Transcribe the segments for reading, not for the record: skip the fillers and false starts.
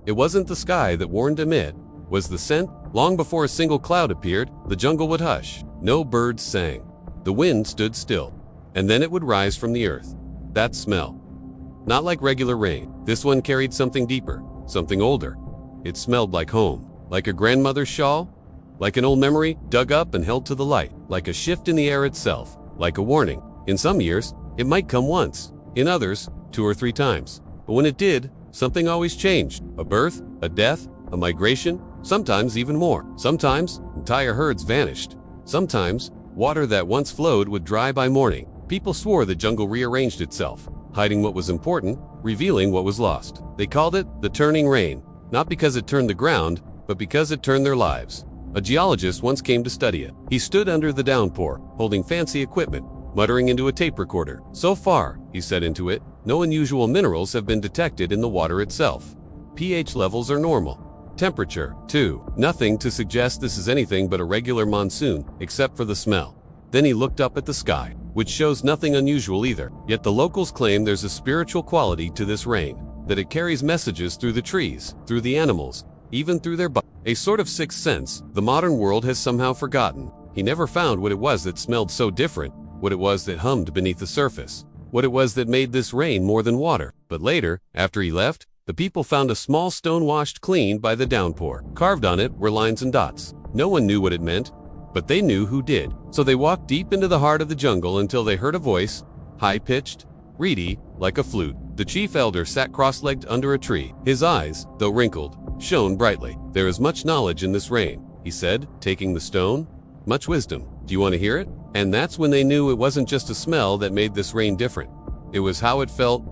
It wasn't the sky that warned him, it was the scent. Long before a single cloud appeared, the jungle would hush. No birds sang. The wind stood still. And then it would rise from the earth. That smell. Not like regular rain. This one carried something deeper, something older. It smelled like home, like a grandmother's shawl, like an old memory dug up and held to the light, like a shift in the air itself, like a warning. In some years, it might come once. In others, 2 or 3 times. But when it did, something always changed. A birth, a death, a migration, sometimes even more. Sometimes, entire herds vanished. Sometimes, water that once flowed would dry by morning. People swore the jungle rearranged itself, hiding what was important, revealing what was lost. They called it the turning rain, not because it turned the ground, but because it turned their lives. A geologist once came to study it. He stood under the downpour, holding fancy equipment, muttering into a tape recorder. So far, he said into it, no unusual minerals have been detected in the water itself. pH levels are normal. Temperature, too. Nothing to suggest this is anything but a regular monsoon, except for the smell. Then he looked up at the sky, which shows nothing unusual either. Yet the locals claim there's a spiritual quality to this rain, that it carries messages through the trees, through the animals, even through their bodies. A sort of sixth sense the modern world has somehow forgotten. He never found what it was that smelled so different, what it was that hummed beneath the surface, what it was that made this rain more than water. But later, after he left, the people found a small stone washed clean by the downpour. Carved on it were lines and dots. No one knew what it meant, but they knew who did. So they walked deep into the heart of the jungle until they heard a voice, high-pitched, reedy, like a flute. The chief elder sat cross-legged under a tree. His eyes, though wrinkled, shone brightly. There is much knowledge in this rain, he said, taking the stone. Much wisdom. Do you want to hear it? And that's when they knew it wasn't just a smell that made this rain different. It was how it felt.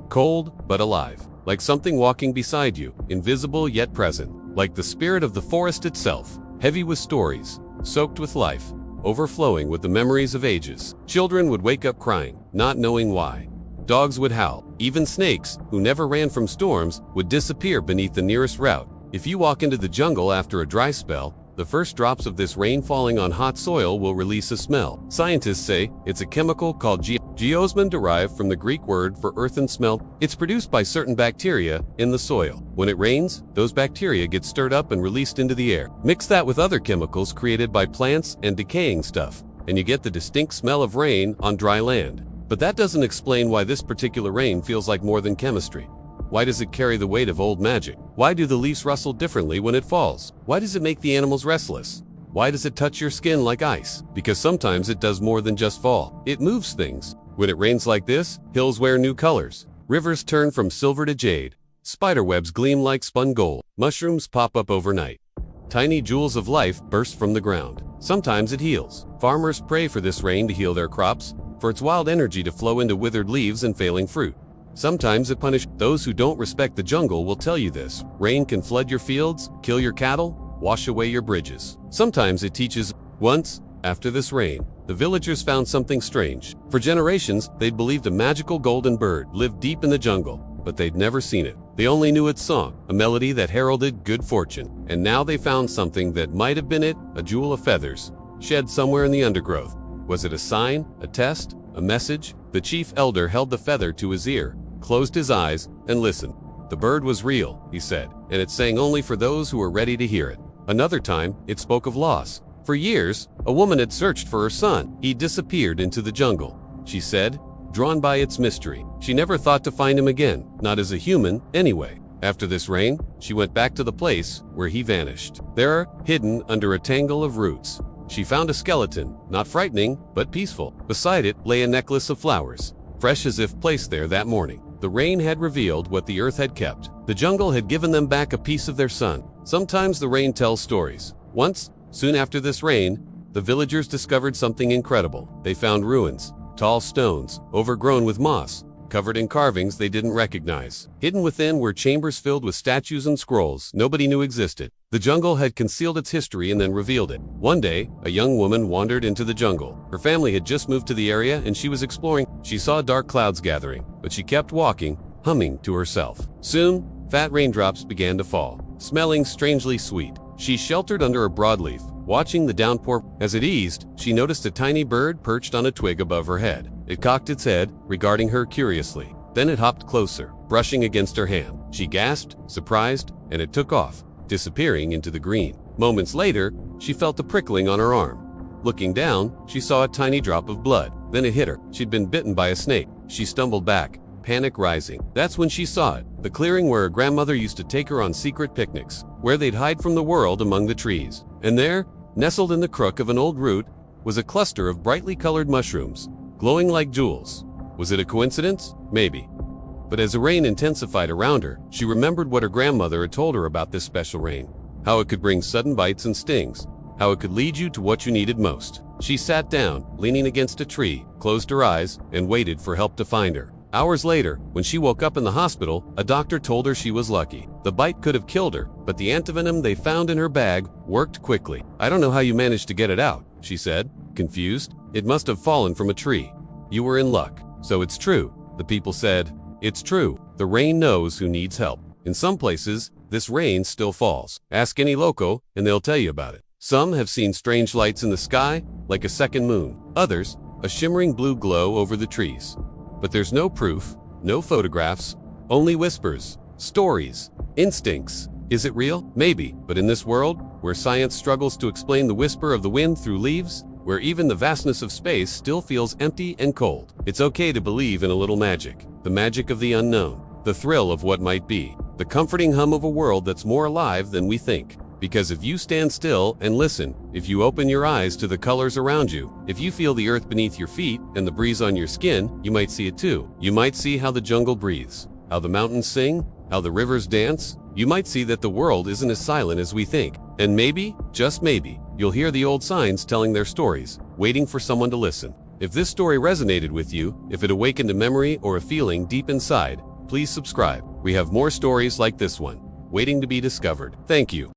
Cold, but alive. Like something walking beside you, invisible yet present. Like the spirit of the forest itself, heavy with stories, soaked with life, overflowing with the memories of ages. Children would wake up crying, not knowing why. Dogs would howl. Even snakes, who never ran from storms, would disappear beneath the nearest route. If you walk into the jungle after a dry spell, the first drops of this rain falling on hot soil will release a smell. Scientists say it's a chemical called Geosmin, derived from the Greek word for earth and smell. It's produced by certain bacteria in the soil. When it rains, those bacteria get stirred up and released into the air. Mix that with other chemicals created by plants and decaying stuff, and you get the distinct smell of rain on dry land. But that doesn't explain why this particular rain feels like more than chemistry. Why does it carry the weight of old magic? Why do the leaves rustle differently when it falls? Why does it make the animals restless? Why does it touch your skin like ice? Because sometimes it does more than just fall. It moves things. When it rains like this, hills wear new colors. Rivers turn from silver to jade. Spiderwebs gleam like spun gold. Mushrooms pop up overnight. Tiny jewels of life burst from the ground. Sometimes it heals. Farmers pray for this rain to heal their crops, for its wild energy to flow into withered leaves and failing fruit. Sometimes it punishes. Those who don't respect the jungle will tell you this. Rain can flood your fields, kill your cattle, wash away your bridges. Sometimes it teaches. Once, after this rain, the villagers found something strange. For generations, they'd believed a magical golden bird lived deep in the jungle, but they'd never seen it. They only knew its song, a melody that heralded good fortune. And now they found something that might have been it, a jewel of feathers, shed somewhere in the undergrowth. Was it a sign, a test, a message? The chief elder held the feather to his ear, closed his eyes, and listened. The bird was real, he said, and it sang only for those who were ready to hear it. Another time, it spoke of loss. For years, a woman had searched for her son. He disappeared into the jungle, she said, drawn by its mystery. She never thought to find him again, not as a human, anyway. After this rain, she went back to the place where he vanished. There, hidden under a tangle of roots, she found a skeleton, not frightening, but peaceful. Beside it lay a necklace of flowers, fresh as if placed there that morning. The rain had revealed what the earth had kept. The jungle had given them back a piece of their son. Sometimes the rain tells stories. Once, soon after this rain, the villagers discovered something incredible. They found ruins, tall stones, overgrown with moss, covered in carvings they didn't recognize. Hidden within were chambers filled with statues and scrolls nobody knew existed. The jungle had concealed its history and then revealed it. One day, a young woman wandered into the jungle. Her family had just moved to the area and she was exploring. She saw dark clouds gathering, but she kept walking, humming to herself. Soon, fat raindrops began to fall, smelling strangely sweet. She sheltered under a broadleaf, watching the downpour. As it eased, she noticed a tiny bird perched on a twig above her head. It cocked its head, regarding her curiously. Then it hopped closer, brushing against her hand. She gasped, surprised, and it took off, disappearing into the green. Moments later, she felt a prickling on her arm. Looking down, she saw a tiny drop of blood. Then it hit her. She'd been bitten by a snake. She stumbled back, panic rising. That's when she saw it, the clearing where her grandmother used to take her on secret picnics, where they'd hide from the world among the trees. And there, nestled in the crook of an old root, was a cluster of brightly colored mushrooms, glowing like jewels. Was it a coincidence? Maybe. But as the rain intensified around her, she remembered what her grandmother had told her about this special rain. How it could bring sudden bites and stings. How it could lead you to what you needed most. She sat down, leaning against a tree, closed her eyes, and waited for help to find her. Hours later, when she woke up in the hospital, a doctor told her she was lucky. The bite could have killed her, but the antivenom they found in her bag worked quickly. "I don't know how you managed to get it out," she said, confused. "It must have fallen from a tree. You were in luck." "So it's true," the people said. "It's true. The rain knows who needs help. In some places, this rain still falls. Ask any loco, and they'll tell you about it. Some have seen strange lights in the sky, like a second moon. Others, a shimmering blue glow over the trees. But there's no proof, no photographs, only whispers, stories, instincts. Is it real? Maybe. But in this world, where science struggles to explain the whisper of the wind through leaves, where even the vastness of space still feels empty and cold, it's okay to believe in a little magic. The magic of the unknown, the thrill of what might be, the comforting hum of a world that's more alive than we think. Because if you stand still and listen, if you open your eyes to the colors around you, if you feel the earth beneath your feet and the breeze on your skin, you might see it too. You might see how the jungle breathes, how the mountains sing, how the rivers dance. You might see that the world isn't as silent as we think. And maybe, just maybe, you'll hear the old signs telling their stories, waiting for someone to listen. If this story resonated with you, if it awakened a memory or a feeling deep inside, please subscribe. We have more stories like this one, waiting to be discovered. Thank you.